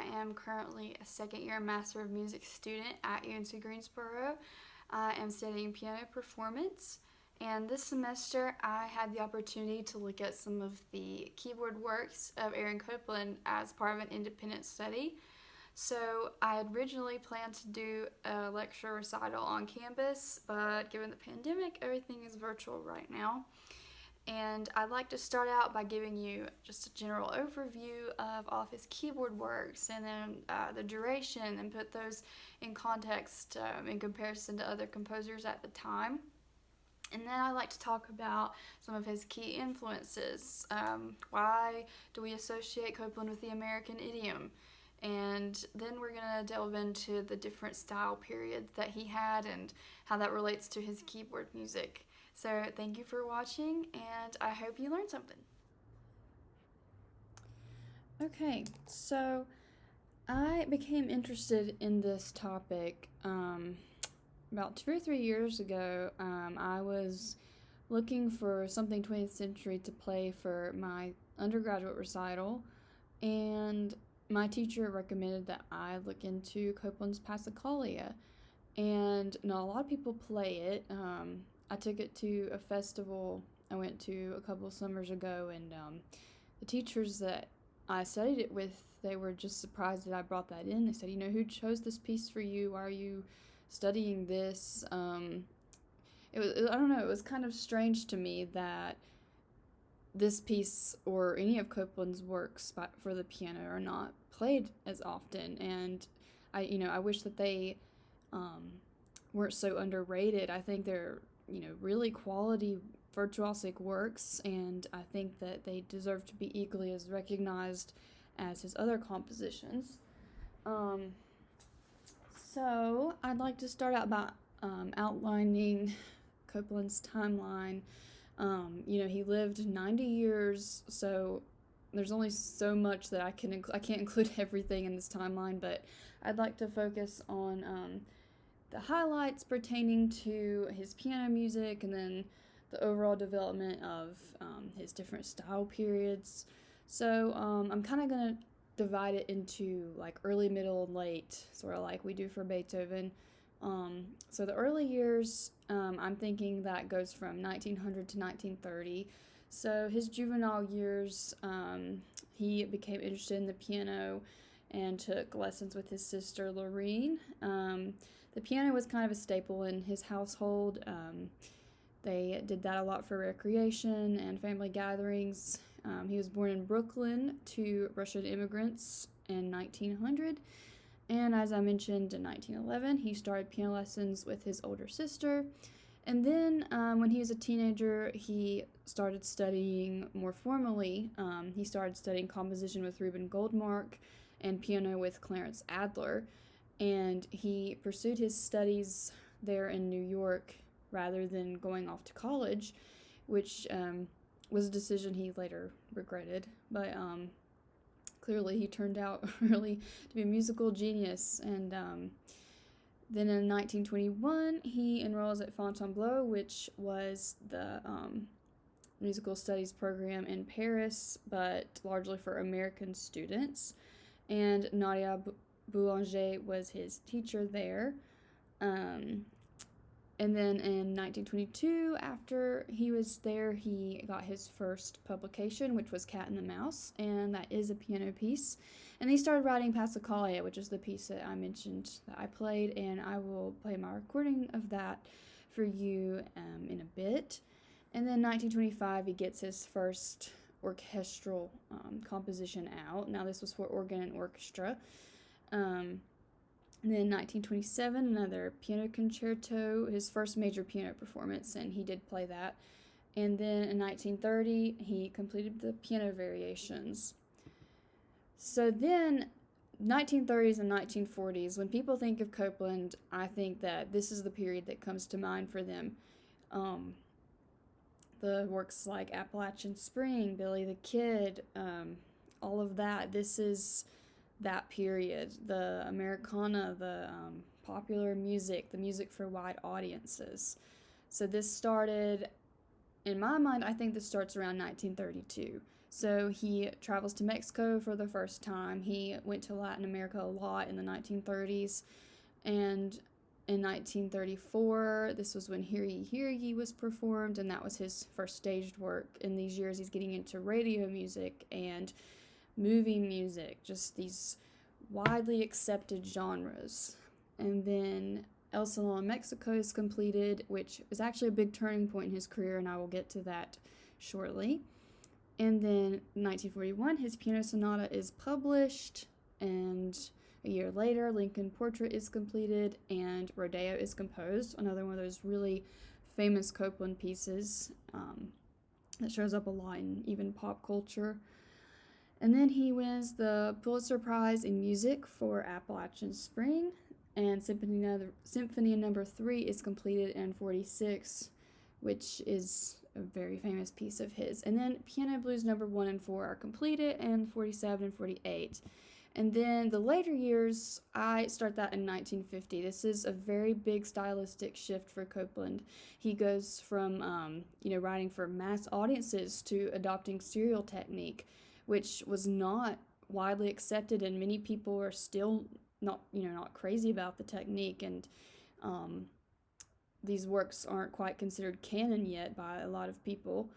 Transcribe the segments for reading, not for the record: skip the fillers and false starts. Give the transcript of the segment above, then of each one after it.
I am currently a second-year Master of Music student at UNC Greensboro. I am studying piano performance, and this semester I had the opportunity to look at some of the keyboard works of Aaron Copland as part of an independent study. So I had originally planned to do a lecture recital on campus, but given the pandemic, everything is virtual right now. And I'd like to start out by giving you just a general overview of all of his keyboard works and then the duration, and put those in context in comparison to other composers at the time. And then I'd like to talk about some of his key influences. Why do we associate Copland with the American idiom? And then we're going to delve into the different style periods that he had and how that relates to his keyboard music. So thank you for watching, and I hope you learned something. Okay, so I became interested in this topic about 2 or 3 years ago. I was looking for something 20th century to play for my undergraduate recital, and my teacher recommended that I look into Copland's Passacaglia, and not a lot of people play it. I took it to a festival I went to a couple of summers ago, and the teachers that I studied it with, they were just surprised that I brought that in. They said, who chose this piece for you? Why are you studying this? I don't know, it was kind of strange to me that this piece or any of Copland's works for the piano are not played as often, and I wish that they weren't so underrated. I think they're really quality virtuosic works, and I think that they deserve to be equally as recognized as his other compositions. So I'd like to start out by outlining Copland's timeline. He lived 90 years, so there's only so much that I can't include everything in this timeline, but I'd like to focus on the highlights pertaining to his piano music, and then the overall development of his different style periods. So I'm kind of going to divide it into like early, middle, and late, sort of like we do for Beethoven. So the early years, I'm thinking that goes from 1900 to 1930. So his juvenile years, he became interested in the piano and took lessons with his sister Lorene. The piano was kind of a staple in his household. They did that a lot for recreation and family gatherings. He was born in Brooklyn to Russian immigrants in 1900. And as I mentioned, in 1911, he started piano lessons with his older sister. And then when he was a teenager, he started studying more formally. He started studying composition with Reuben Goldmark and piano with Clarence Adler. And he pursued his studies there in New York rather than going off to college, which was a decision he later regretted. But clearly he turned out really to be a musical genius. And then in 1921, he enrolls at Fontainebleau, which was the musical studies program in Paris, but largely for American students. And Nadia Boulanger was his teacher there. And then in 1922, after he was there, he got his first publication, which was Cat and the Mouse, and that is a piano piece. And he started writing Passacaglia, which is the piece that I mentioned that I played, and I will play my recording of that for you in a bit. And then 1925, he gets his first orchestral composition out. Now this was for organ and orchestra. And then 1927, another piano concerto, his first major piano performance, and he did play that. And then in 1930, he completed the piano variations. So then, 1930s and 1940s, when people think of Copland, I think that this is the period that comes to mind for them. The works like Appalachian Spring, Billy the Kid, all of that. This is that period, the americana, the popular music, the music for wide audiences. So this started, in my mind, I think this starts around 1932. So he travels to Mexico for the first time. He went to Latin America a lot in the 1930s. And in 1934, this was when Hear Ye, Hear Ye was performed, and that was his first staged work. In these years, he's getting into radio music and movie music, just these widely accepted genres. And then El Salon Mexico is completed, which is actually a big turning point in his career, and I will get to that shortly. And then 1941, his piano sonata is published, and a year later, Lincoln Portrait is completed, and Rodeo is composed, another one of those really famous Copland pieces that shows up a lot in even pop culture. And then he wins the Pulitzer Prize in Music for Appalachian Spring, and Symphony Number 3 is completed in 46, which is a very famous piece of his. And then Piano Blues Number 1 and 4 are completed in 47 and 48. And then the later years, I start that in 1950. This is a very big stylistic shift for Copland. He goes from, writing for mass audiences to adopting serial technique, which was not widely accepted, and many people are still not crazy about the technique, and these works aren't quite considered canon yet by a lot of people.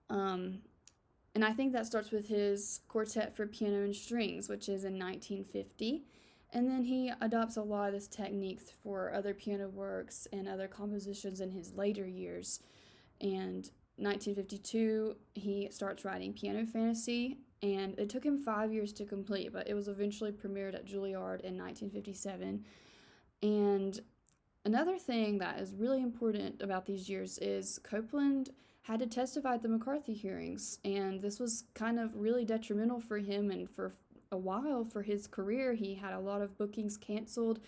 And I think that starts with his Quartet for Piano and Strings, which is in 1950. And then he adopts a lot of this technique for other piano works and other compositions in his later years. And 1952, he starts writing Piano Fantasy, and it took him 5 years to complete, but it was eventually premiered at Juilliard in 1957. And another thing that is really important about these years is Copland had to testify at the McCarthy hearings, and this was kind of really detrimental for him, and for a while for his career. He had a lot of bookings canceled.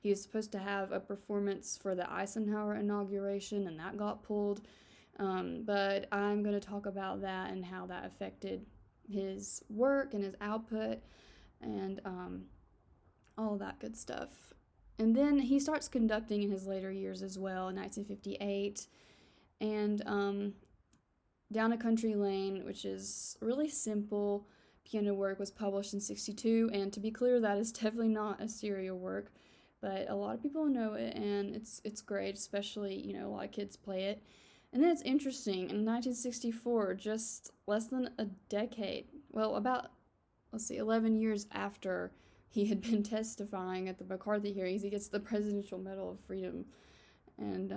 He was supposed to have a performance for the Eisenhower inauguration, and that got pulled. But I'm going to talk about that and how that affected his work and his output and all that good stuff. And then he starts conducting in his later years as well in 1958. And Down a Country Lane, which is really simple piano work, was published in 1962. And to be clear, that is definitely not a serial work, but a lot of people know it, and it's great, especially, a lot of kids play it. And then it's interesting, in 1964, just less than a decade, well, about, 11 years after he had been testifying at the McCarthy hearings, he gets the Presidential Medal of Freedom. And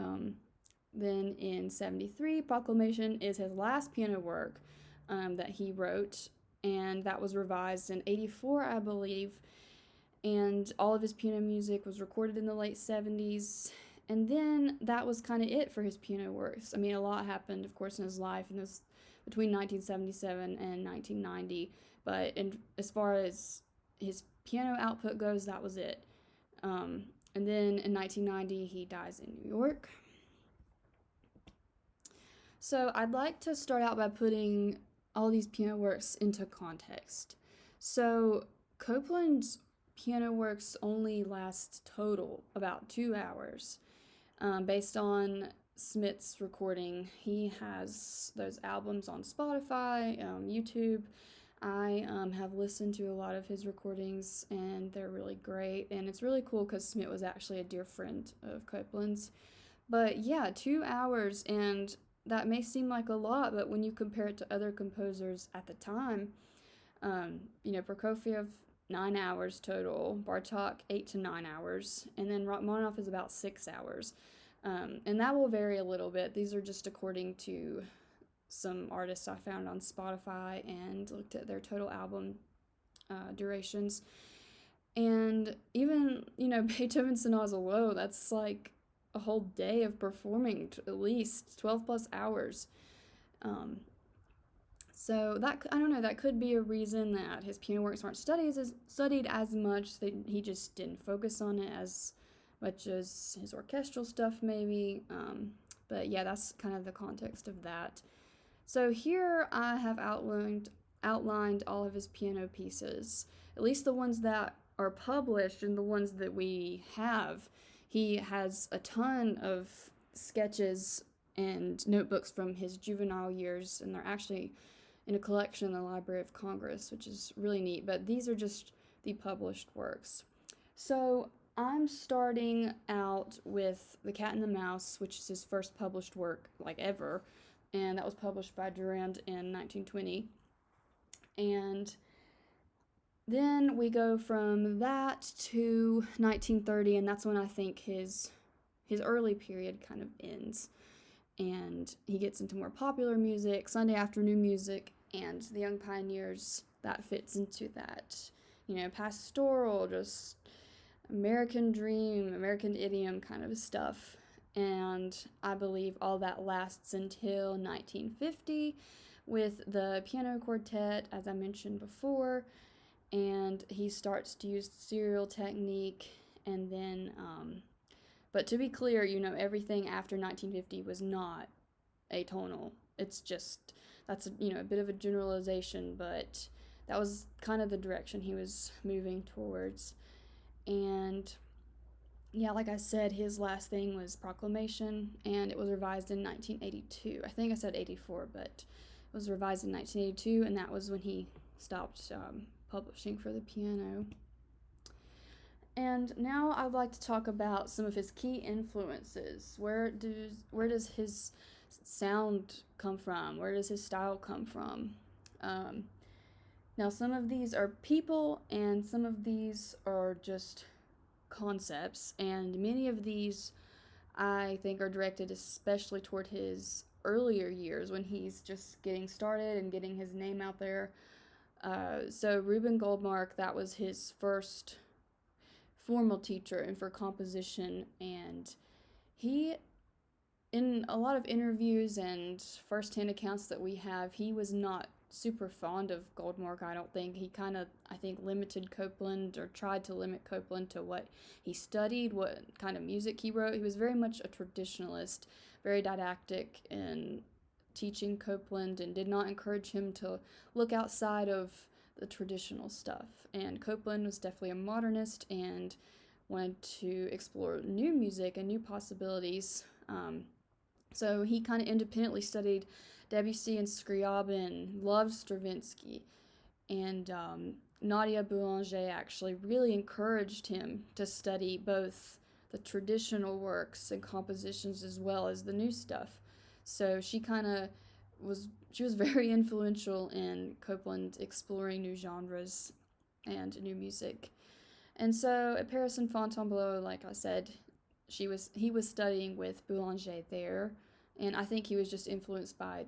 then in 1973, Proclamation is his last piano work that he wrote, and that was revised in 1984, I believe. And all of his piano music was recorded in the late 1970s. And then that was kind of it for his piano works. I mean, a lot happened, of course, in his life between 1977 and 1990. But as far as his piano output goes, that was it. And then in 1990, he dies in New York. So I'd like to start out by putting all these piano works into context. So Copland's piano works only last total about 2 hours. Based on Smith's recording, he has those albums on Spotify, YouTube. I have listened to a lot of his recordings, and they're really great, and it's really cool because Smith was actually a dear friend of Copland's. But yeah, 2 hours, and that may seem like a lot, but when you compare it to other composers at the time, Prokofiev, 9 hours total, Bartók 8 to 9 hours, and then Rachmaninoff is about 6 hours. And that will vary a little bit. These are just according to some artists I found on Spotify and looked at their total album durations. And even, Beethoven's Sonatas alone, that's like a whole day of performing, at least 12 plus hours. So that, I don't know, that could be a reason that his piano works aren't studied as much. He just didn't focus on it as much as his orchestral stuff maybe. But yeah, that's kind of the context of that. So here I have outlined all of his piano pieces, at least the ones that are published and the ones that we have. He has a ton of sketches and notebooks from his juvenile years, and they're actually in a collection in the Library of Congress, which is really neat. But these are just the published works. So I'm starting out with The Cat and the Mouse, which is his first published work, like ever, and that was published by Durand in 1920. And then we go from that to 1930, and that's when I think his early period kind of ends. And he gets into more popular music, Sunday afternoon music, and The Young Pioneers, that fits into that, pastoral, just American dream, American idiom kind of stuff. And I believe all that lasts until 1950 with the piano quartet, as I mentioned before, and he starts to use serial technique. And then but to be clear, everything after 1950 was not atonal. It's just, that's a bit of a generalization, but that was kind of the direction he was moving towards. And yeah, like I said, his last thing was Proclamation, and it was revised in 1982. I think I said 84, but it was revised in 1982, and that was when he stopped publishing for the piano. And now I'd like to talk about some of his key influences. Where does his sound come from? Where does his style come from? Now, some of these are people, and some of these are just concepts, and many of these I think are directed especially toward his earlier years when he's just getting started and getting his name out there. So Reuben Goldmark, that was his first formal teacher and for composition, and he, in a lot of interviews and first-hand accounts that we have, he was not super fond of Goldmark. I don't think he kind of, I think, limited Copland, or tried to limit Copland to what he studied, what kind of music he wrote. He was very much a traditionalist, very didactic in teaching Copland, and did not encourage him to look outside of the traditional stuff. And Copland was definitely a modernist and wanted to explore new music and new possibilities. So he kind of independently studied Debussy and Scriabin, loved Stravinsky, and Nadia Boulanger actually really encouraged him to study both the traditional works and compositions as well as the new stuff. So she was very influential in Copland exploring new genres and new music. And so at Paris and Fontainebleau, like I said, he was studying with Boulanger there, and I think he was just influenced by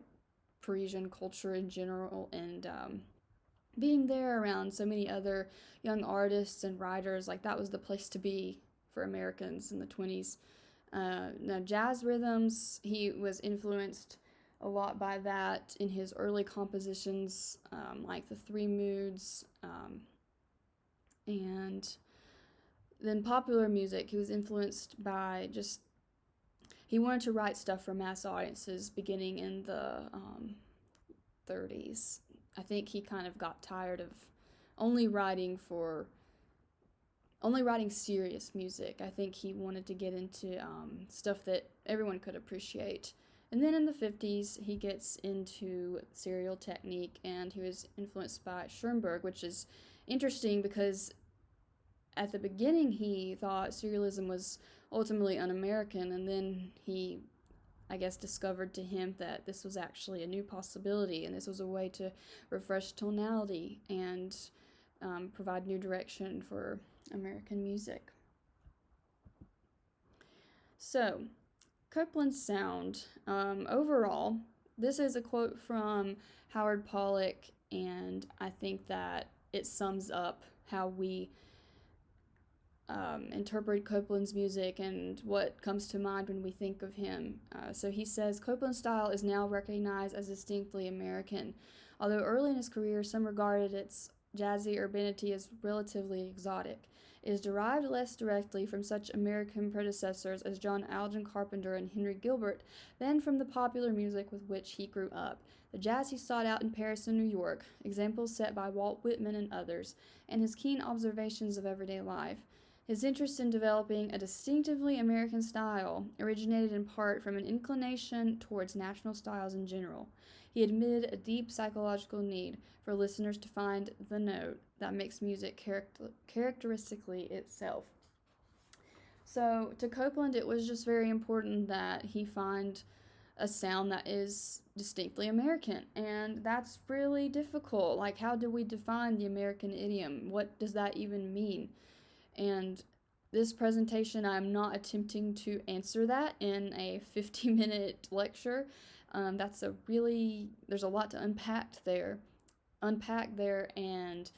Parisian culture in general, and being there around so many other young artists and writers, like that was the place to be for Americans in the 20s. Now, jazz rhythms, he was influenced a lot by that in his early compositions, like the Three Moods, and then popular music, he was influenced by he wanted to write stuff for mass audiences beginning in the 30s. I think he kind of got tired of only writing serious music. I think he wanted to get into stuff that everyone could appreciate. And then in the 50s, he gets into serial technique, and he was influenced by Schoenberg, which is interesting because at the beginning he thought serialism was ultimately un-American, and then he, I guess, discovered to him that this was actually a new possibility, and this was a way to refresh tonality and provide new direction for American music. So, Copland's sound, overall, this is a quote from Howard Pollock, and I think that it sums up how we interpret Copland's music and what comes to mind when we think of him. So he says, Copland's style is now recognized as distinctly American. Although early in his career some regarded its jazzy urbanity as relatively exotic, it is derived less directly from such American predecessors as John Alden Carpenter and Henry Gilbert than from the popular music with which he grew up. The jazz he sought out in Paris and New York, examples set by Walt Whitman and others, and his keen observations of everyday life. His interest in developing a distinctively American style originated in part from an inclination towards national styles in general. He admitted a deep psychological need for listeners to find the note that makes music characteristically itself. So, to Copland, it was just very important that he find a sound that is distinctly American, and that's really difficult. Like, how do we define the American idiom? What does that even mean? And this presentation, I'm not attempting to answer that in a 50-minute lecture. There's a lot to unpack there, and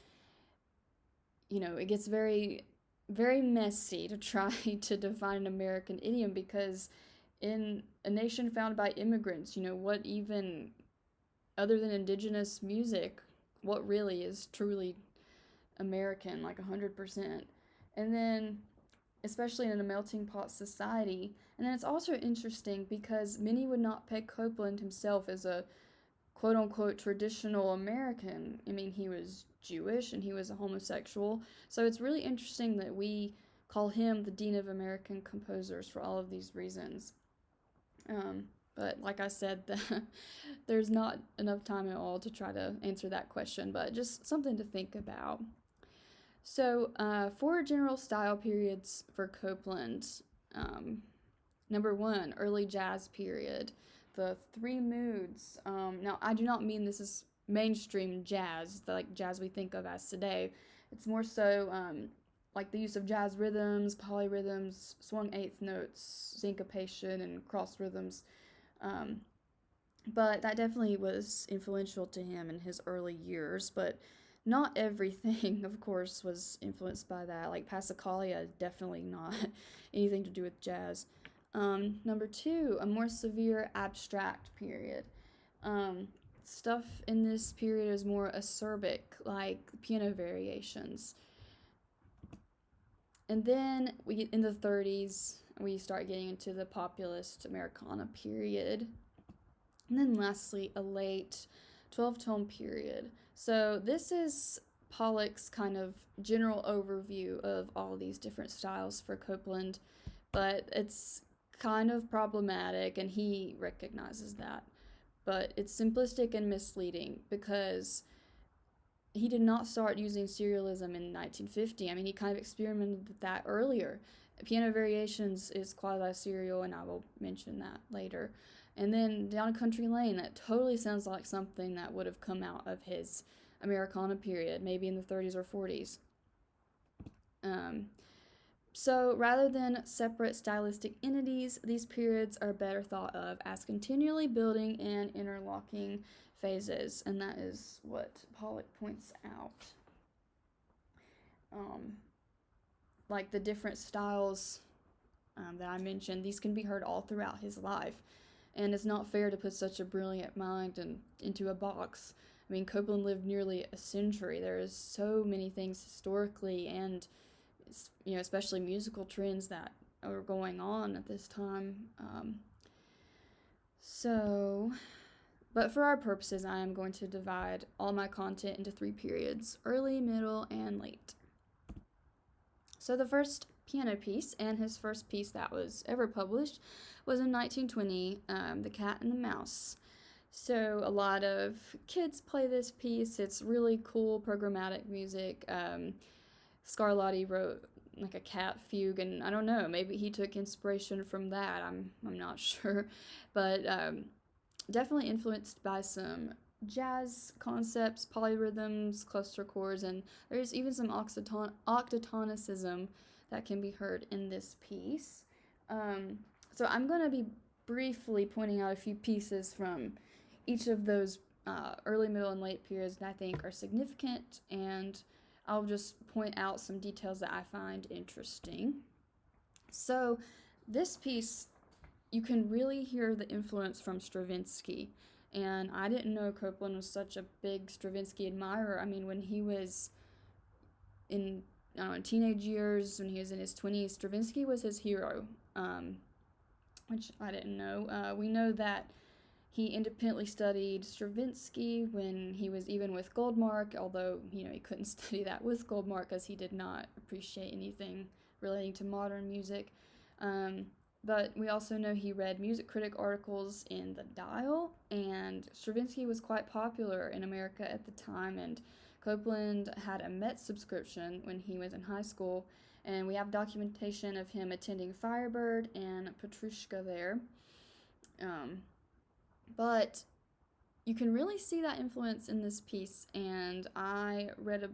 it gets very, very messy to try to define an American idiom, because in a nation founded by immigrants, what even, other than indigenous music, what really is truly American, like 100%. And then, especially in a melting pot society. And then it's also interesting because many would not peg Copland himself as a quote unquote traditional American. I mean, he was Jewish and he was a homosexual. So it's really interesting that we call him the Dean of American Composers for all of these reasons. But like I said, there's not enough time at all to try to answer that question, but just something to think about. So, 4 general style periods for Copland. Number 1, early jazz period. The 3 moods. Now, I do not mean this is mainstream jazz, like jazz we think of as today. It's more so like the use of jazz rhythms, polyrhythms, swung eighth notes, syncopation, and cross rhythms. But that definitely was influential to him in his early years, but not everything, of course, was influenced by that. Like Passacaglia, definitely not anything to do with jazz. Number 2, a more severe abstract period. Stuff in this period is more acerbic, like piano variations. And then in the 30s, we start getting into the populist Americana period. And then lastly, a late 12-tone period. So this is Pollock's kind of general overview of all these different styles for Copland, but it's kind of problematic, and he recognizes that. But it's simplistic and misleading because he did not start using serialism in 1950. I mean, he kind of experimented with that earlier. Piano Variations is quasi-serial, and I will mention that later. And then Down a Country Lane, that totally sounds like something that would have come out of his Americana period, maybe in the 30s or 40s. So rather than separate stylistic entities, these periods are better thought of as continually building and interlocking phases, and that is what Pollock points out. Like the different styles that I mentioned, these can be heard all throughout his life. And it's not fair to put such a brilliant mind into a box. I mean, Copland lived nearly a century. There is so many things historically and, especially musical trends that are going on at this time. But for our purposes, I am going to divide all my content into 3 periods: early, middle, and late. So the first piano piece, and his first piece that was ever published, was in 1920, The Cat and the Mouse. So a lot of kids play this piece. It's really cool programmatic music. Scarlatti wrote like a cat fugue, and I don't know, maybe he took inspiration from that. I'm not sure, but definitely influenced by some jazz concepts, polyrhythms, cluster chords, and there's even some octatonicism that can be heard in this piece. So I'm going to be briefly pointing out a few pieces from each of those early, middle, and late periods that I think are significant, and I'll just point out some details that I find interesting. So this piece, you can really hear the influence from Stravinsky, and I didn't know Copland was such a big Stravinsky admirer. I mean, when he was in teenage years, when he was in his 20s, Stravinsky was his hero, which I didn't know. We know that he independently studied Stravinsky when he was even with Goldmark, although, he couldn't study that with Goldmark because he did not appreciate anything relating to modern music. But we also know he read music critic articles in The Dial, and Stravinsky was quite popular in America at the time, and Copland had a Met subscription when he was in high school, and we have documentation of him attending Firebird and Petrushka there. But you can really see that influence in this piece, and I read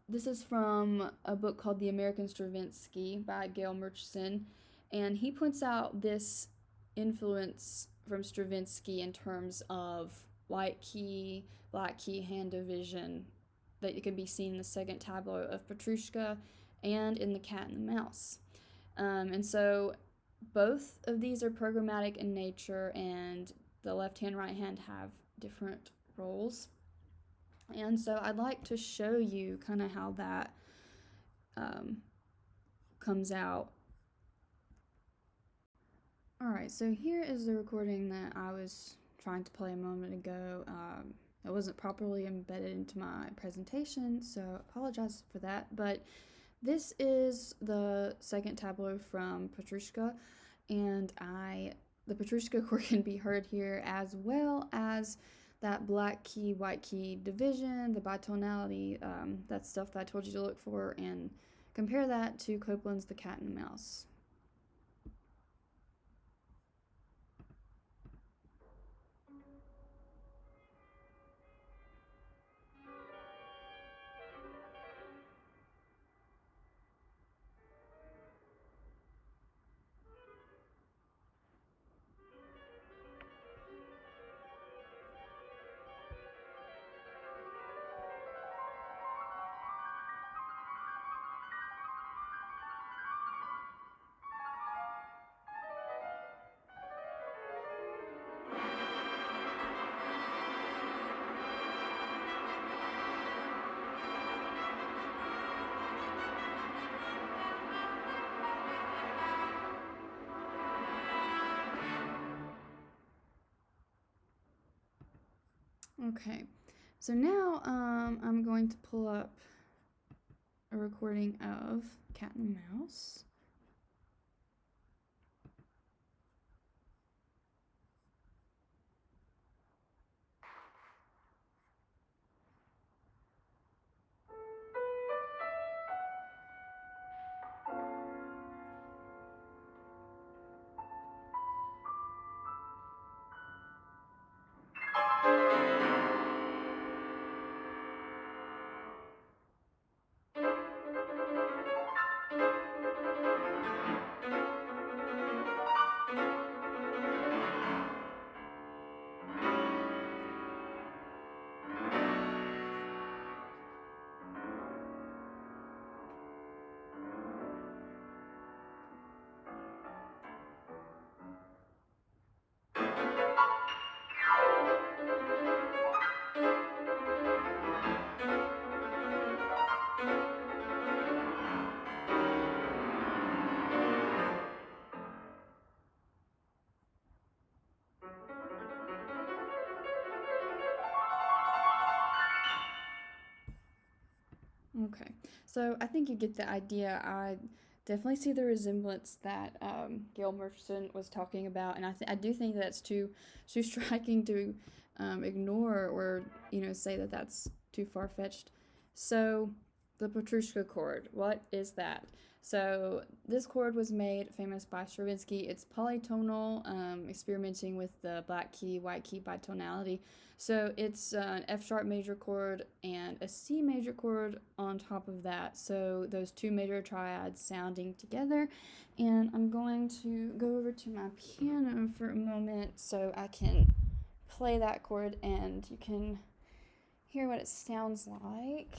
this is from a book called The American Stravinsky by Gail Murchison, and he points out this influence from Stravinsky in terms of white key, black key hand division that can be seen in the second tableau of Petrushka and in The Cat and the Mouse. And so both of these are programmatic in nature, and the left hand, right hand have different roles. And so I'd like to show you kind of how that comes out. Alright, so here is the recording that I was trying to play a moment ago. It wasn't properly embedded into my presentation, so I apologize for that. But this is the second tableau from Petrushka, and the Petrushka chord can be heard here, as well as that black key, white key division, the bitonality, that stuff that I told you to look for, and compare that to Copland's The Cat and the Mouse. Okay, so now I'm going to pull up a recording of Cat and the Mouse. Okay, so I think you get the idea. I definitely see the resemblance that Gail Murchison was talking about, and I do think that's too striking to ignore, or say that that's too far-fetched. So the Petrushka chord, what is that? So this chord was made famous by Stravinsky. It's polytonal, experimenting with the black key, white key bitonality. So it's an F sharp major chord and a C major chord on top of that. So those two major triads sounding together. And I'm going to go over to my piano for a moment so I can play that chord and you can hear what it sounds like.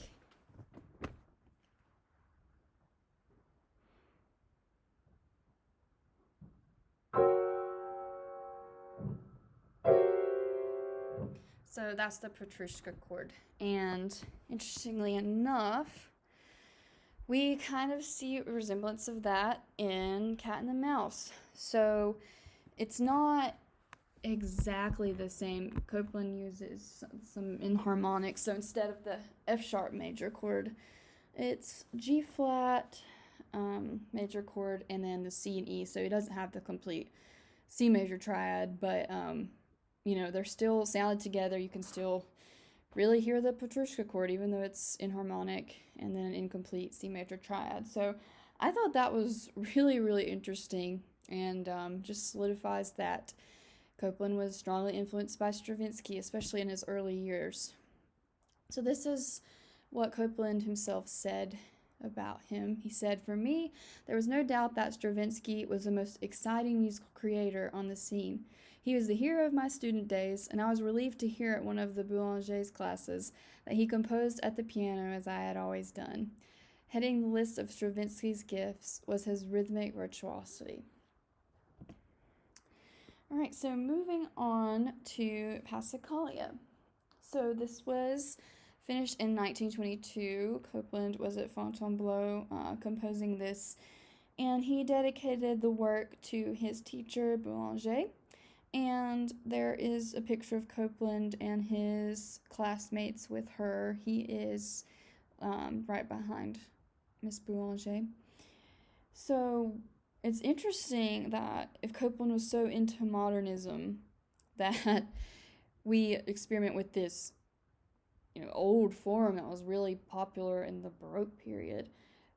So that's the Petrushka chord. And interestingly enough, we kind of see a resemblance of that in Cat and the Mouse. So it's not exactly the same. Copland uses some enharmonics. So instead of the F sharp major chord, it's G flat, major chord, and then the C and E. So it doesn't have the complete C major triad, but they're still sounded together. You can still really hear the Petrushka chord, even though it's inharmonic, and then an incomplete C major triad. So I thought that was really, really interesting, and just solidifies that Copland was strongly influenced by Stravinsky, especially in his early years. So this is what Copland himself said about him. He said, "For me, there was no doubt that Stravinsky was the most exciting musical creator on the scene. He was the hero of my student days, and I was relieved to hear at one of the Boulanger's classes that he composed at the piano as I had always done. Heading the list of Stravinsky's gifts was his rhythmic virtuosity." All right, so moving on to Passacaglia. So this was finished in 1922. Copland was at Fontainebleau composing this, and he dedicated the work to his teacher, Boulanger. And there is a picture of Copland and his classmates with her. He is right behind Miss Boulanger. So it's interesting that if Copland was so into modernism, that we experiment with this old form that was really popular in the Baroque period.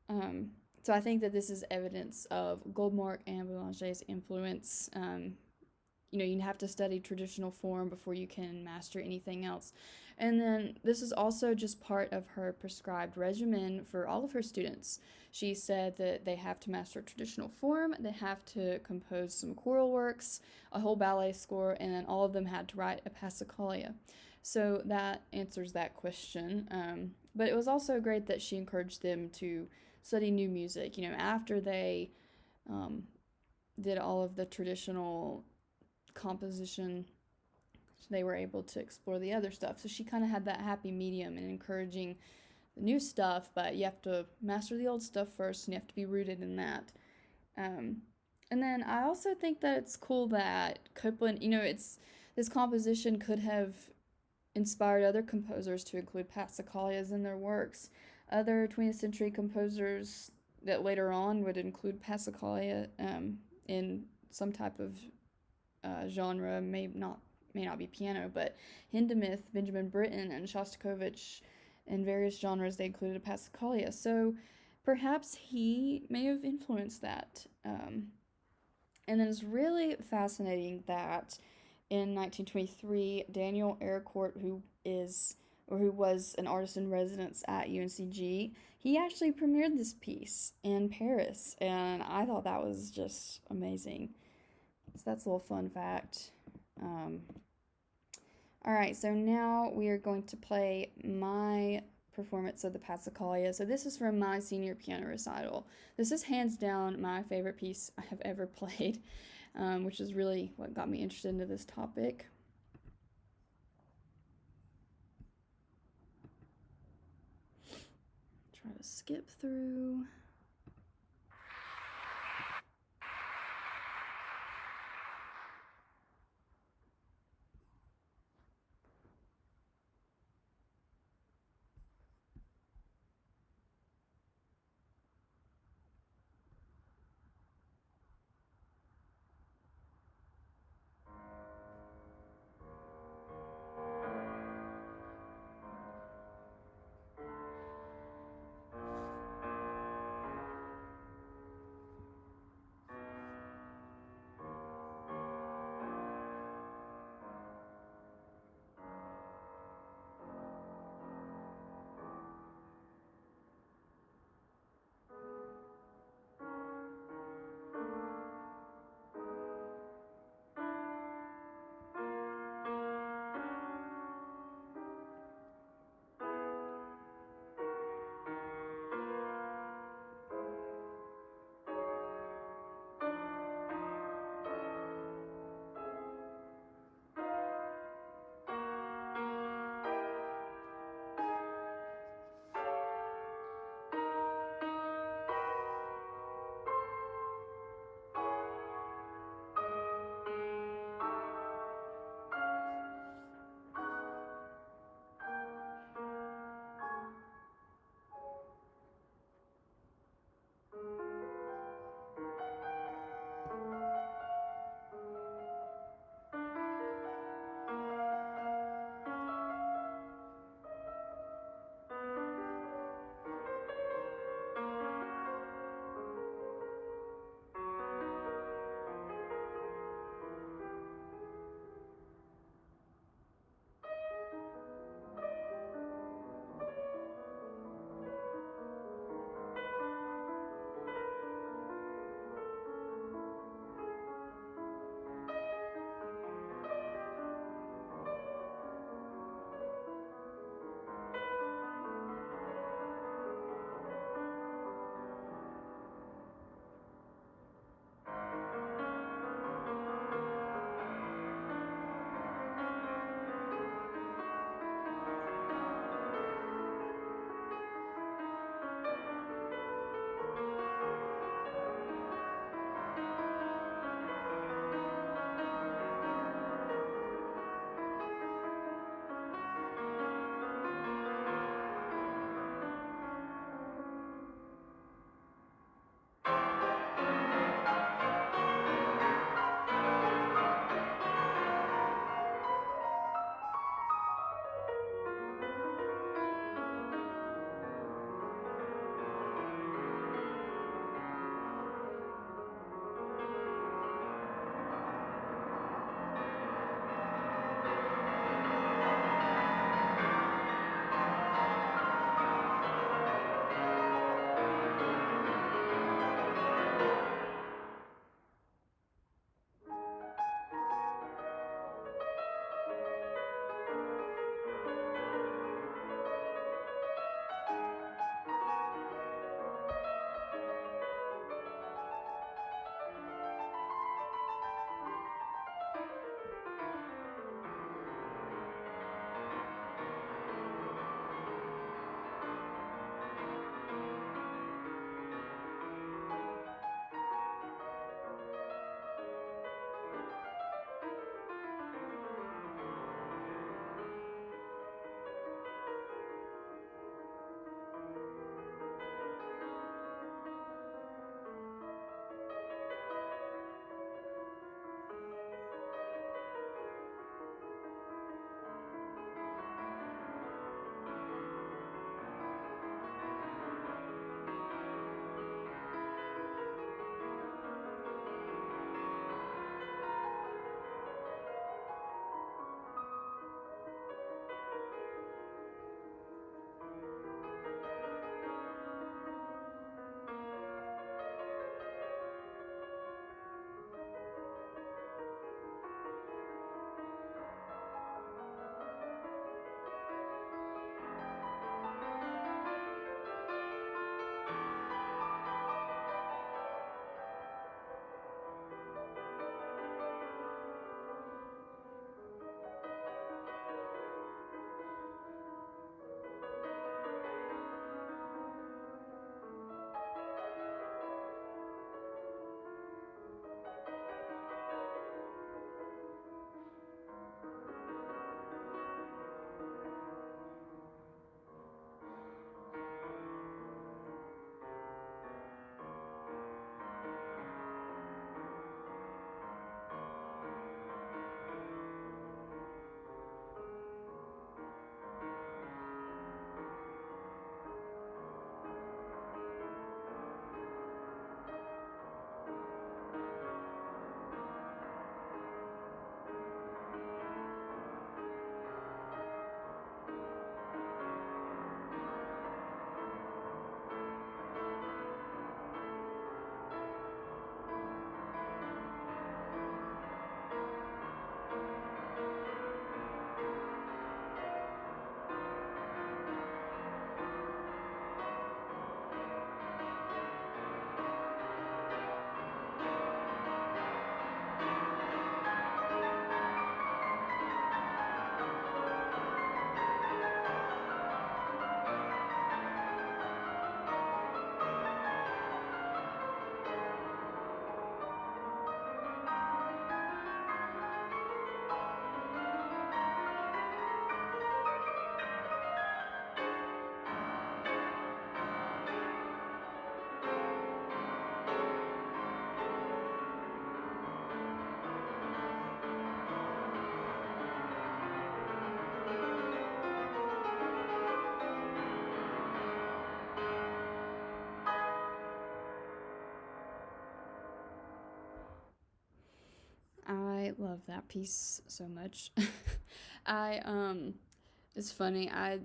So I think that this is evidence of Goldmark and Boulanger's influence. You have to study traditional form before you can master anything else. And then this is also just part of her prescribed regimen for all of her students. She said that they have to master traditional form, they have to compose some choral works, a whole ballet score, and then all of them had to write a Passacaglia. So that answers that question. But it was also great that she encouraged them to study new music. After they did all of the traditional composition, they were able to explore the other stuff. So she kind of had that happy medium in encouraging the new stuff, but you have to master the old stuff first, and you have to be rooted in that. And then I also think that it's cool that Copland, this composition could have inspired other composers to include Passacaglias in their works. Other 20th century composers that later on would include Passacaglia in some type of genre, may not be piano, but Hindemith, Benjamin Britten, and Shostakovich, in various genres they included a Passacaglia. So perhaps he may have influenced that. And then it's really fascinating that in 1923, Daniel Ericourt, who was an artist in residence at UNCG, he actually premiered this piece in Paris, and I thought that was just amazing. So that's a little fun fact. All right, so now we are going to play my performance of the Passacaglia. So this is from my senior piano recital. This is hands down my favorite piece I have ever played, which is really what got me interested into this topic. Try to skip through. love that piece so much. I it's funny. I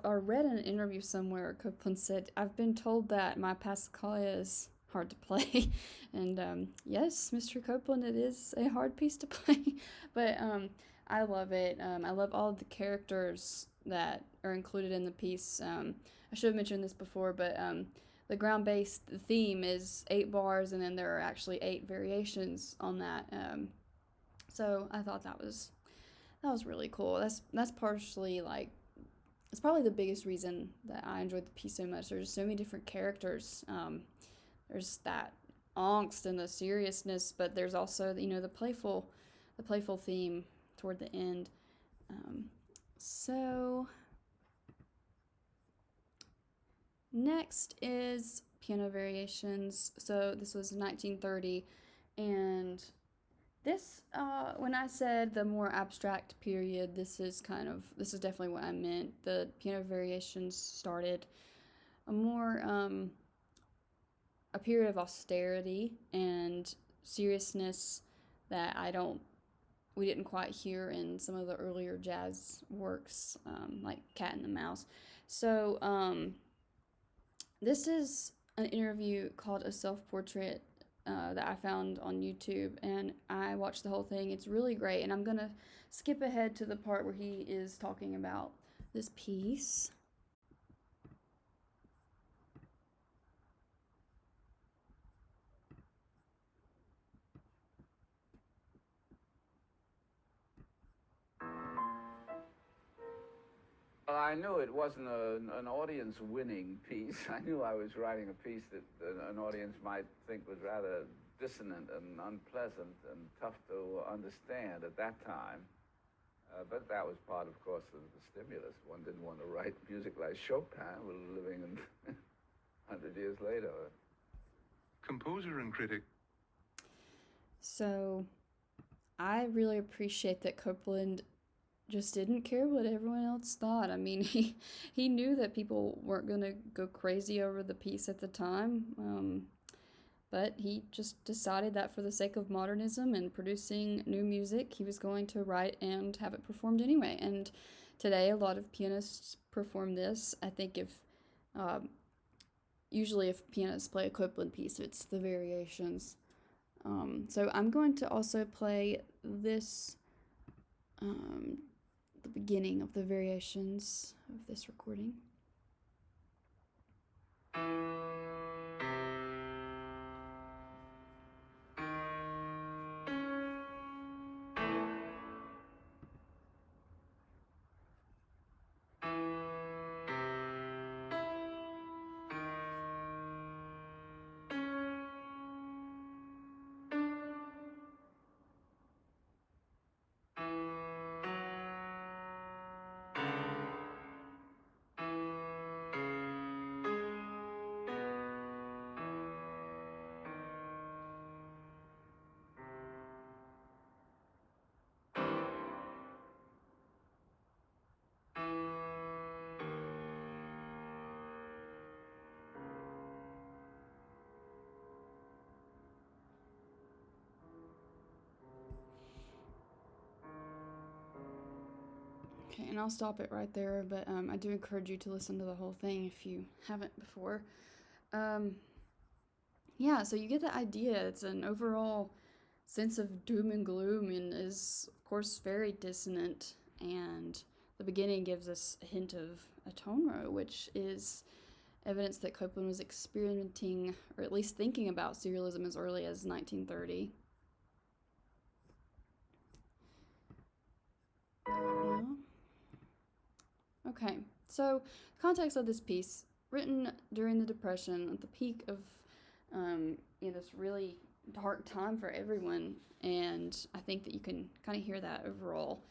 read in an interview somewhere Copland said, "I've been told that my Passacaglia is hard to play," and yes, Mr. Copland, it is a hard piece to play, but I love it. I love all of the characters that are included in the piece. I should have mentioned this before, but the ground-based theme is 8 bars, and then there are actually 8 variations on that. So I thought that was really cool. That's partially like it's probably the biggest reason that I enjoyed the piece so much. There's so many different characters. There's that angst and the seriousness, but there's also the playful theme toward the end. So next is piano variations. So this was 1930, and this, when I said the more abstract period, this is definitely what I meant. The piano variations started a more, a period of austerity and seriousness that we didn't quite hear in some of the earlier jazz works, like Cat and the Mouse. So, this is an interview called A Self-Portrait that I found on YouTube, and I watched the whole thing. It's really great, and I'm gonna skip ahead to the part where he is talking about this piece. Well, I knew it wasn't an audience-winning piece. I knew I was writing a piece that an audience might think was rather dissonant and unpleasant and tough to understand at that time. But that was part, of course, of the stimulus. One didn't want to write music like Chopin, who was living in 100 years later. Composer and critic. So, I really appreciate that Copland just didn't care what everyone else thought. I mean, he knew that people weren't going to go crazy over the piece at the time, but he just decided that for the sake of modernism and producing new music, he was going to write and have it performed anyway. And today, a lot of pianists perform this. I think usually if pianists play a Copland piece, it's the variations. So I'm going to also play this, the beginning of the variations of this recording. Okay, and I'll stop it right there, but I do encourage you to listen to the whole thing if you haven't before. Yeah, so you get the idea. It's an overall sense of doom and gloom and is, of course, very dissonant. And the beginning gives us a hint of a tone row, which is evidence that Copland was experimenting, or at least thinking about serialism as early as 1930. Okay, so the context of this piece, written during the Depression, at the peak of this really dark time for everyone, and I think that you can kind of hear that overall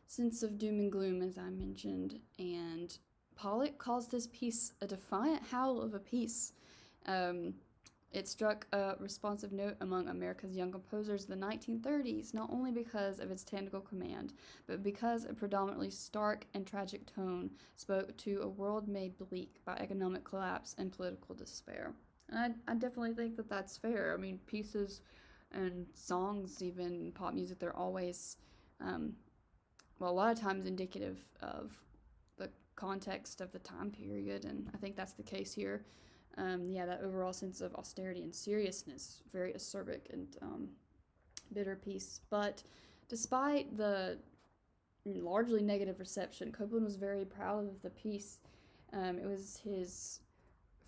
sense of doom and gloom, as I mentioned, and Pollock calls this piece a defiant howl of a piece. It struck a responsive note among America's young composers of the 1930s, not only because of its technical command, but because a predominantly stark and tragic tone spoke to a world made bleak by economic collapse and political despair. And I definitely think that that's fair. I mean, pieces and songs, even pop music, they're always, a lot of times indicative of the context of the time period, and I think that's the case here. That overall sense of austerity and seriousness, very acerbic and bitter piece. But despite the largely negative reception, Copland was very proud of the piece. It was his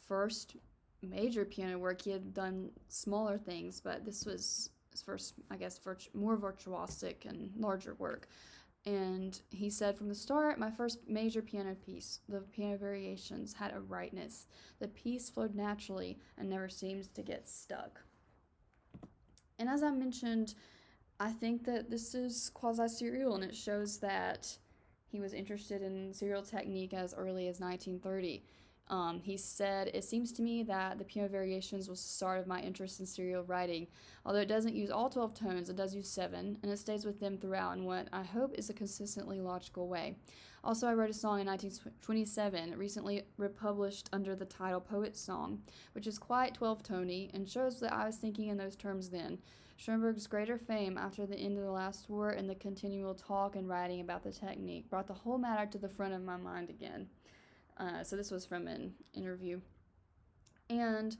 first major piano work. He had done smaller things, but this was his first, I guess, more virtuosic and larger work. And he said, from the start, my first major piano piece, the piano variations, had a rightness. The piece flowed naturally and never seems to get stuck. And as I mentioned, I think that this is quasi-serial, and it shows that he was interested in serial technique as early as 1930. He said, it seems to me that the piano variations was the start of my interest in serial writing. Although it doesn't use all 12 tones, it does use 7, and it stays with them throughout in what I hope is a consistently logical way. Also, I wrote a song in 1927, recently republished under the title Poet's Song, which is quite 12-tony and shows that I was thinking in those terms then. Schoenberg's greater fame after the end of the last war and the continual talk and writing about the technique brought the whole matter to the front of my mind again. So this was from an interview. And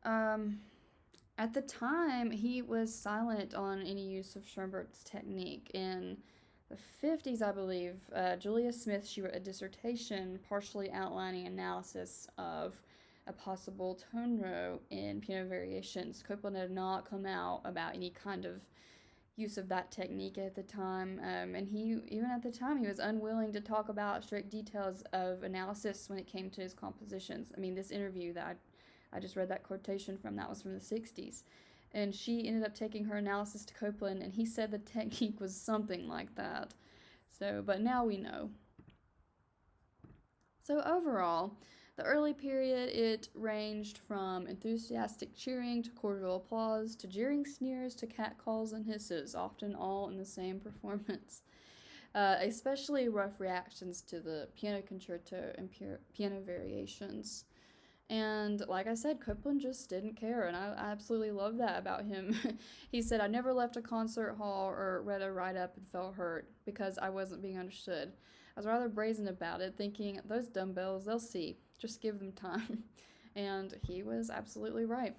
at the time, he was silent on any use of Schoenberg's technique. In the 50s, I believe, Julia Smith, she wrote a dissertation partially outlining analysis of a possible tone row in piano variations. Copland had not come out about any kind of use of that technique at the time, and even at the time, he was unwilling to talk about strict details of analysis when it came to his compositions. I mean, this interview that I just read that quotation from, that was from the 60s, and she ended up taking her analysis to Copland, and he said the technique was something like that. So, but now we know. So overall, the early period, it ranged from enthusiastic cheering to cordial applause to jeering sneers to catcalls and hisses, often all in the same performance. Especially rough reactions to the piano concerto and piano variations. And like I said, Copland just didn't care, and I absolutely love that about him. He said, I never left a concert hall or read a write-up and felt hurt because I wasn't being understood. I was rather brazen about it, thinking, those dumbbells, they'll see. Just give them time. And he was absolutely right.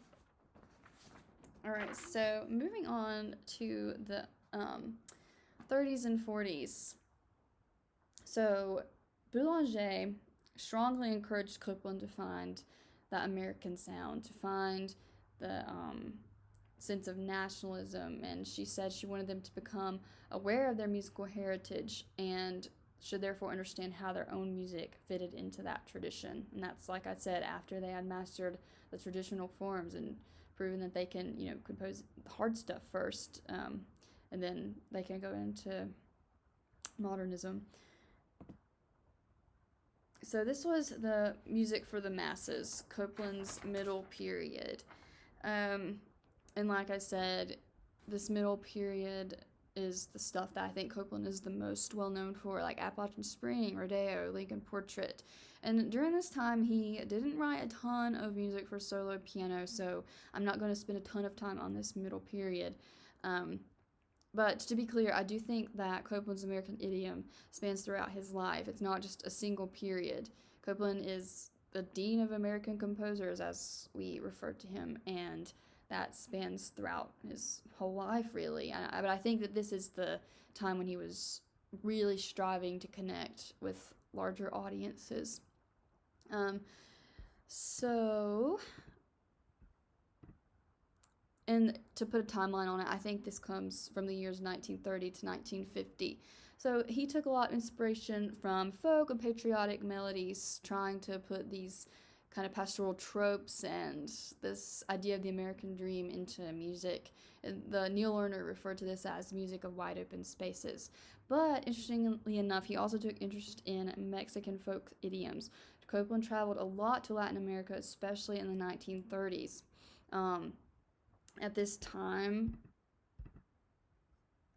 Alright, so moving on to the 30s and 40s. So Boulanger strongly encouraged Copland to find that American sound, to find the sense of nationalism, and she said she wanted them to become aware of their musical heritage and should therefore understand how their own music fitted into that tradition. And that's, like I said, after they had mastered the traditional forms and proven that they can, compose hard stuff first, and then they can go into modernism. So this was the music for the masses, Copland's middle period. And like I said, this middle period is the stuff that I think Copland is the most well-known for, like Appalachian Spring, Rodeo, Lincoln Portrait. And during this time, he didn't write a ton of music for solo piano, so I'm not going to spend a ton of time on this middle period. But to be clear, I do think that Copland's American idiom spans throughout his life. It's not just a single period. Copland is the dean of American composers, as we refer to him, and that spans throughout his whole life, really. But I think that this is the time when he was really striving to connect with larger audiences. And to put a timeline on it, I think this comes from the years 1930 to 1950. So he took a lot of inspiration from folk and patriotic melodies, trying to put these kind of pastoral tropes and this idea of the American dream into music. The Neil Lerner referred to this as music of wide open spaces. But interestingly enough, he also took interest in Mexican folk idioms. Copland traveled a lot to Latin America, especially in the 1930s. At this time,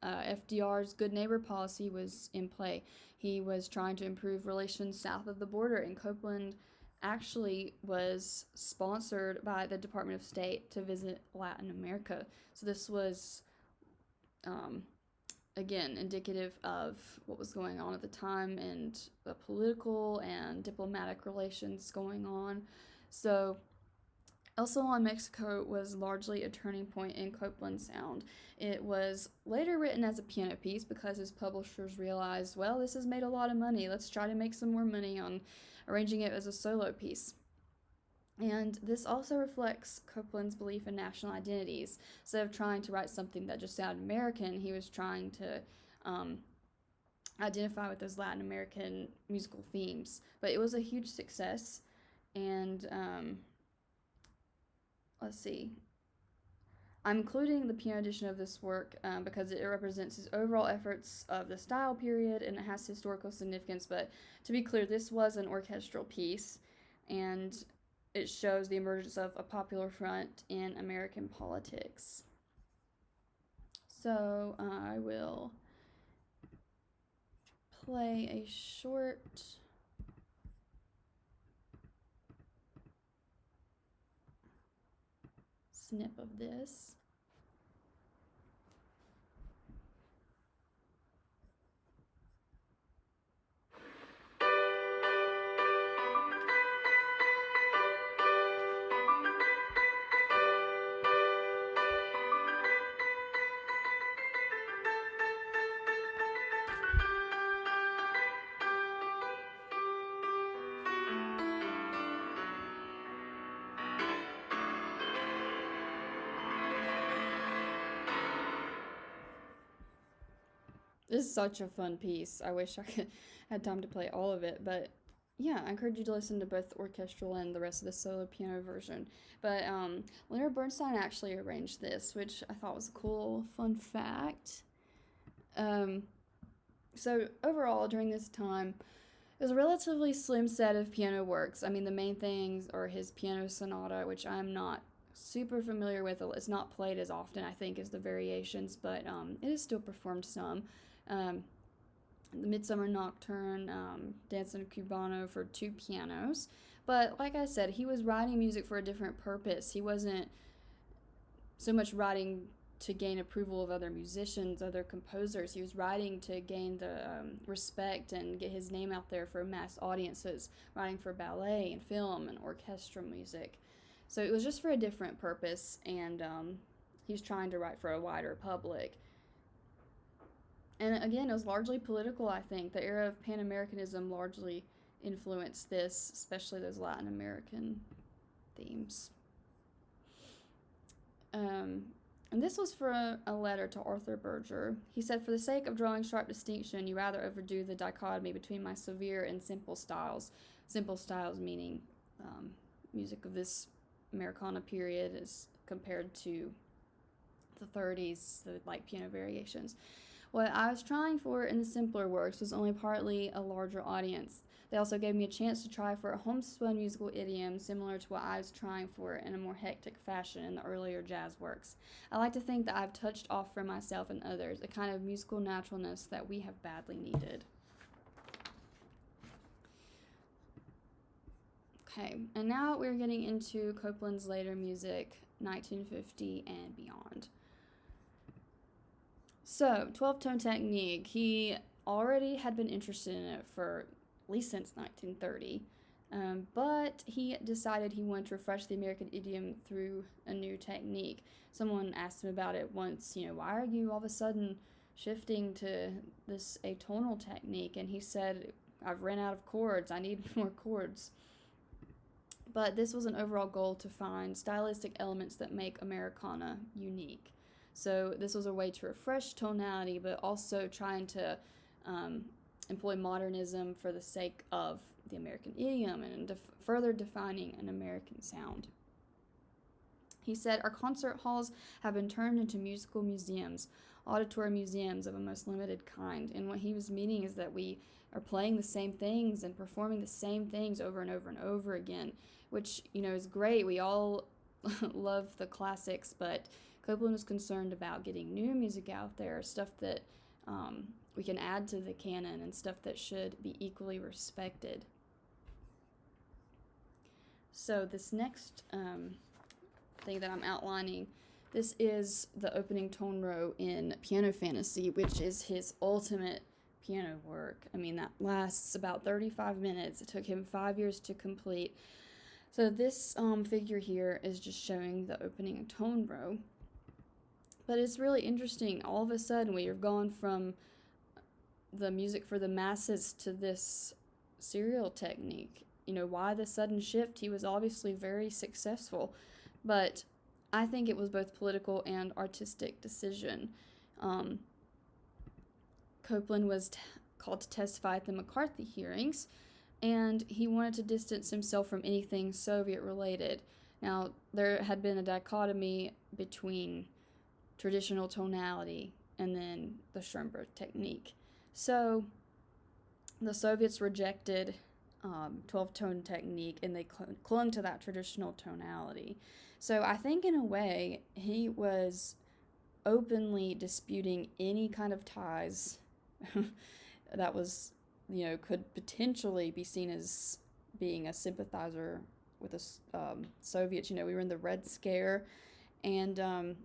FDR's good neighbor policy was in play. He was trying to improve relations south of the border, and Copland actually was sponsored by the Department of State to visit Latin America. So this was, again, indicative of what was going on at the time and the political and diplomatic relations going on. So El Sol in Mexico was largely a turning point in Copland's sound. It was later written as a piano piece because his publishers realized, well, this has made a lot of money. Let's try to make some more money on arranging it as a solo piece. And this also reflects Copland's belief in national identities. Instead of trying to write something that just sounded American, he was trying to identify with those Latin American musical themes. But it was a huge success, and let's see. I'm including the piano edition of this work because it represents his overall efforts of the style period and it has historical significance. But to be clear, this was an orchestral piece, and it shows the emergence of a popular front in American politics. So I will play a short snip of this. This is such a fun piece. I wish I had time to play all of it, but yeah, I encourage you to listen to both the orchestral and the rest of the solo piano version. But Leonard Bernstein actually arranged this, which I thought was a cool, fun fact. So overall, during this time, it was a relatively slim set of piano works. I mean, the main things are his piano sonata, which I'm not super familiar with. It's not played as often, I think, as the variations, but it is still performed some. The Midsummer Nocturne, Dancing Cubano for 2 pianos. But like I said, he was writing music for a different purpose. He wasn't so much writing to gain approval of other musicians, other composers. He was writing to gain the respect and get his name out there for mass audiences, writing for ballet and film and orchestral music. So it was just for a different purpose, and he was trying to write for a wider public. And again, it was largely political, I think. The era of Pan-Americanism largely influenced this, especially those Latin American themes. And this was for a letter to Arthur Berger. He said, "For the sake of drawing sharp distinction, you rather overdo the dichotomy between my severe and simple styles." Simple styles meaning music of this Americana period as compared to the 30s, the like piano variations. What I was trying for in the simpler works was only partly a larger audience. They also gave me a chance to try for a homespun musical idiom similar to what I was trying for in a more hectic fashion in the earlier jazz works. I like to think that I've touched off for myself and others a kind of musical naturalness that we have badly needed. Okay, and now we're getting into Copland's later music, 1950 and beyond. So, 12-tone technique. He already had been interested in it for at least since 1930, but he decided he wanted to refresh the American idiom through a new technique. Someone asked him about it once, why are you all of a sudden shifting to this atonal technique? And he said, I've run out of chords, I need more chords. But this was an overall goal to find stylistic elements that make Americana unique. So this was a way to refresh tonality, but also trying to employ modernism for the sake of the American idiom and further defining an American sound. He said, our concert halls have been turned into musical museums, auditory museums of a most limited kind. And what he was meaning is that we are playing the same things and performing the same things over and over and over again, which, is great. We all love the classics, but Copland was concerned about getting new music out there, stuff that we can add to the canon and stuff that should be equally respected. So this next thing that I'm outlining, this is the opening tone row in Piano Fantasy, which is his ultimate piano work. I mean, that lasts about 35 minutes. It took him 5 years to complete. So this figure here is just showing the opening tone row. But it's really interesting. All of a sudden, we have gone from the music for the masses to this serial technique. You know, why the sudden shift? He was obviously very successful, but I think it was both political and artistic decision. Copland was called to testify at the McCarthy hearings, and he wanted to distance himself from anything Soviet related. Now, there had been a dichotomy between traditional tonality and then the Schoenberg technique. So the Soviets rejected 12-tone technique, and they clung to that traditional tonality. So I think in a way he was openly disputing any kind of ties that was, could potentially be seen as being a sympathizer with the Soviets. We were in the Red Scare, and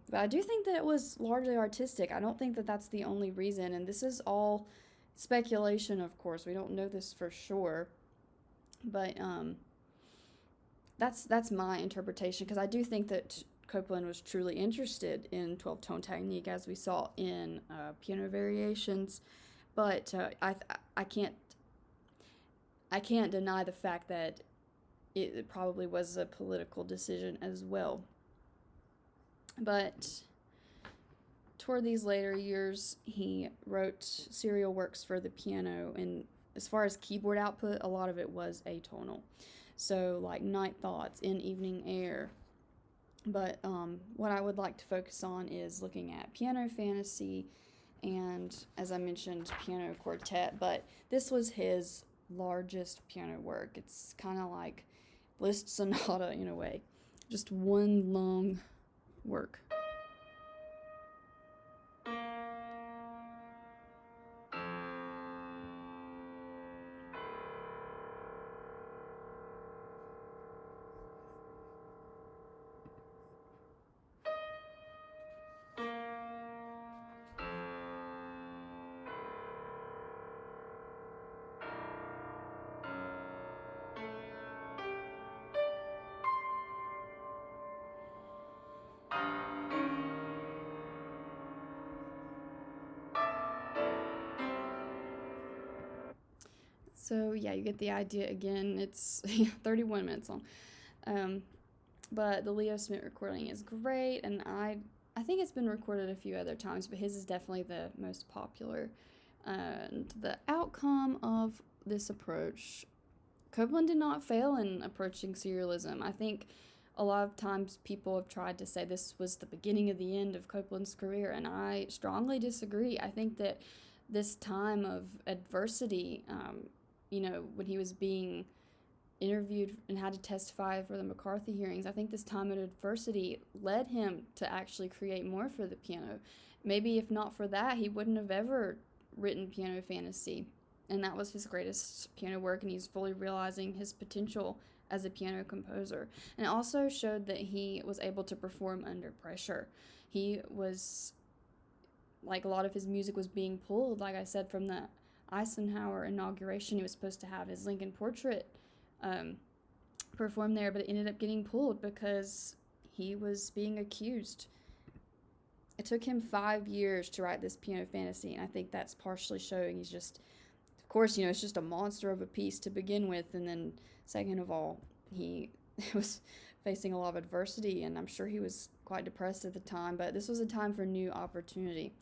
but I do think that it was largely artistic. I don't think that that's the only reason, and this is all speculation, of course. We don't know this for sure, but that's my interpretation, because I do think that Copland was truly interested in 12-tone technique, as we saw in Piano Variations, but I can't deny the fact that it probably was a political decision as well. But toward these later years, he wrote serial works for the piano, and as far as keyboard output, a lot of it was atonal. So like Night Thoughts, In Evening Air. But what I would like to focus on is looking at Piano Fantasy and, as I mentioned, Piano Quartet. But this was his largest piano work. It's kind of like Liszt Sonata in a way. Just one long work. So yeah, you get the idea again. It's 31 minutes long. But the Leo Smith recording is great, and I think it's been recorded a few other times, but his is definitely the most popular. And the outcome of this approach, Copland did not fail in approaching serialism. I think a lot of times people have tried to say this was the beginning of the end of Copland's career, and I strongly disagree. I think that this time of adversity, when he was being interviewed and had to testify for the McCarthy hearings, I think this time of adversity led him to actually create more for the piano. Maybe if not for that, he wouldn't have ever written Piano Fantasy, and that was his greatest piano work, and he's fully realizing his potential as a piano composer. And it also showed that he was able to perform under pressure. He was, like, a lot of his music was being pulled, like I said, from the Eisenhower inauguration. He was supposed to have his Lincoln Portrait performed there, but it ended up getting pulled because he was being accused. It took him 5 years to write this Piano Fantasy, and I think that's partially showing he's just, of course, it's just a monster of a piece to begin with, and then second of all, he was facing a lot of adversity, and I'm sure he was quite depressed at the time, but this was a time for new opportunity.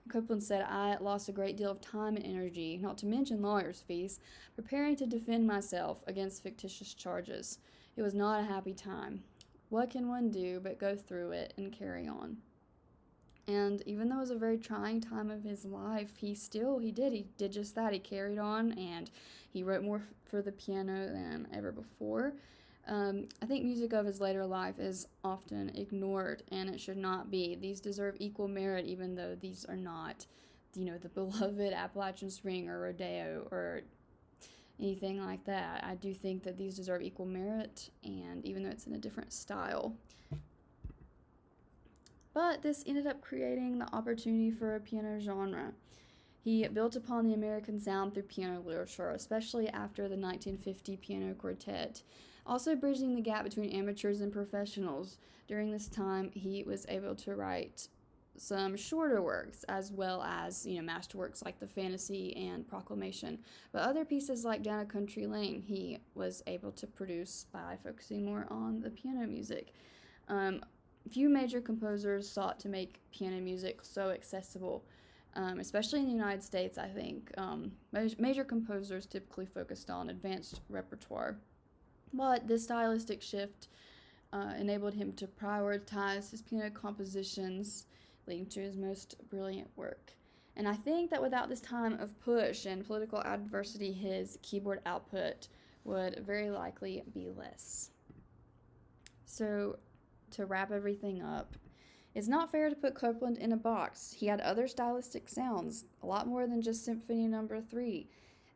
Copland said, "I lost a great deal of time and energy, not to mention lawyers' fees, preparing to defend myself against fictitious charges. It was not a happy time. What can one do but go through it and carry on?" And even though it was a very trying time of his life, he did just that. He carried on, and he wrote more for the piano than ever before. I think music of his later life is often ignored, and it should not be. These deserve equal merit, even though these are not, the beloved Appalachian Spring or Rodeo or anything like that. I do think that these deserve equal merit, and even though it's in a different style. But this ended up creating the opportunity for a piano genre. He built upon the American sound through piano literature, especially after the 1950 piano quartet, also bridging the gap between amateurs and professionals. During this time, he was able to write some shorter works as well as, masterworks like the Fantasy and Proclamation. But other pieces like Down a Country Lane, he was able to produce by focusing more on the piano music. Few major composers sought to make piano music so accessible, especially in the United States. I think major composers typically focused on advanced repertoire. But this stylistic shift enabled him to prioritize his piano compositions, leading to his most brilliant work. And I think that without this time of push and political adversity, his keyboard output would very likely be less. So, to wrap everything up, it's not fair to put Copland in a box. He had other stylistic sounds, a lot more than just Symphony No. 3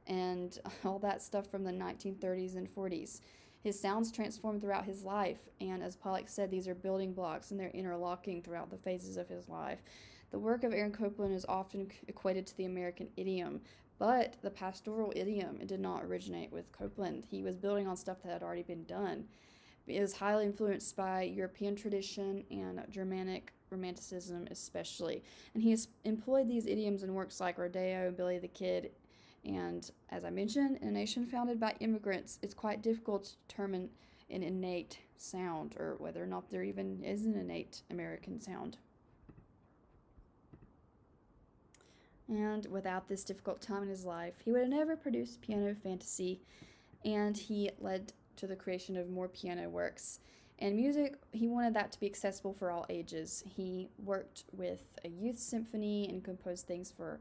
and all that stuff from the 1930s and 40s. His sounds transformed throughout his life, and as Pollack said, these are building blocks and they're interlocking throughout the phases of his life. The work of Aaron Copland is often equated to the American idiom, but the pastoral idiom did not originate with Copland. He was building on stuff that had already been done. It was highly influenced by European tradition and Germanic Romanticism especially, and he has employed these idioms in works like Rodeo, Billy the Kid, and as I mentioned, in a nation founded by immigrants, it's quite difficult to determine an innate sound, or whether or not there even is an innate American sound. And without this difficult time in his life, he would have never produced Piano Fantasy, and he led to the creation of more piano works. And music, he wanted that to be accessible for all ages. He worked with a youth symphony and composed things for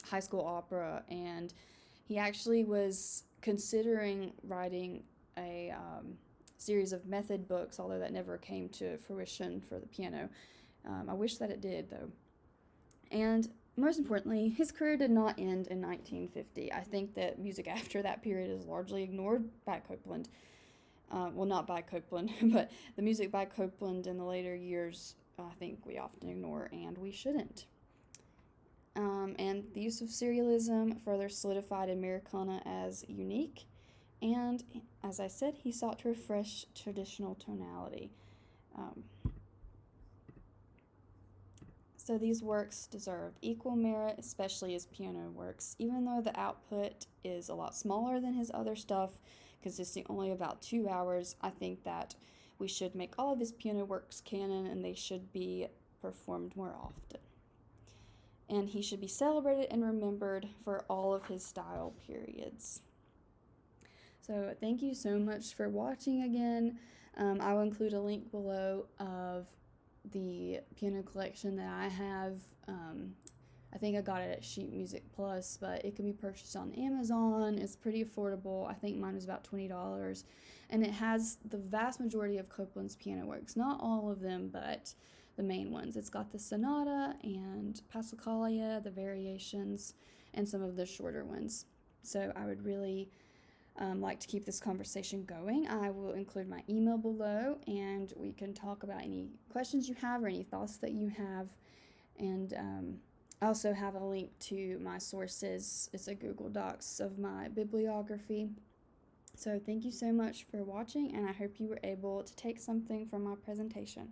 high school opera, and he actually was considering writing a series of method books, although that never came to fruition for the piano. I wish that it did, though. And most importantly, his career did not end in 1950. I think that music after that period is largely ignored by Copland. Well, not by Copland, but the music by Copland in the later years, I think we often ignore, and we shouldn't. And the use of serialism further solidified Americana as unique, and as I said, he sought to refresh traditional tonality. So these works deserve equal merit, especially his piano works. Even though the output is a lot smaller than his other stuff, consisting only about 2 hours, I think that we should make all of his piano works canon, and they should be performed more often. And he should be celebrated and remembered for all of his style periods. So thank you so much for watching again. I will include a link below of the piano collection that I have. I think I got it at Sheet Music Plus, but it can be purchased on Amazon. It's pretty affordable. I think mine was about $20, and it has the vast majority of Copland's piano works. Not all of them, but the main ones. It's got the Sonata and Passacaglia, the variations, and some of the shorter ones. So I would really like to keep this conversation going. I will include my email below, and we can talk about any questions you have or any thoughts that you have. And I also have a link to my sources. It's a Google Docs of my bibliography. So thank you so much for watching, and I hope you were able to take something from my presentation.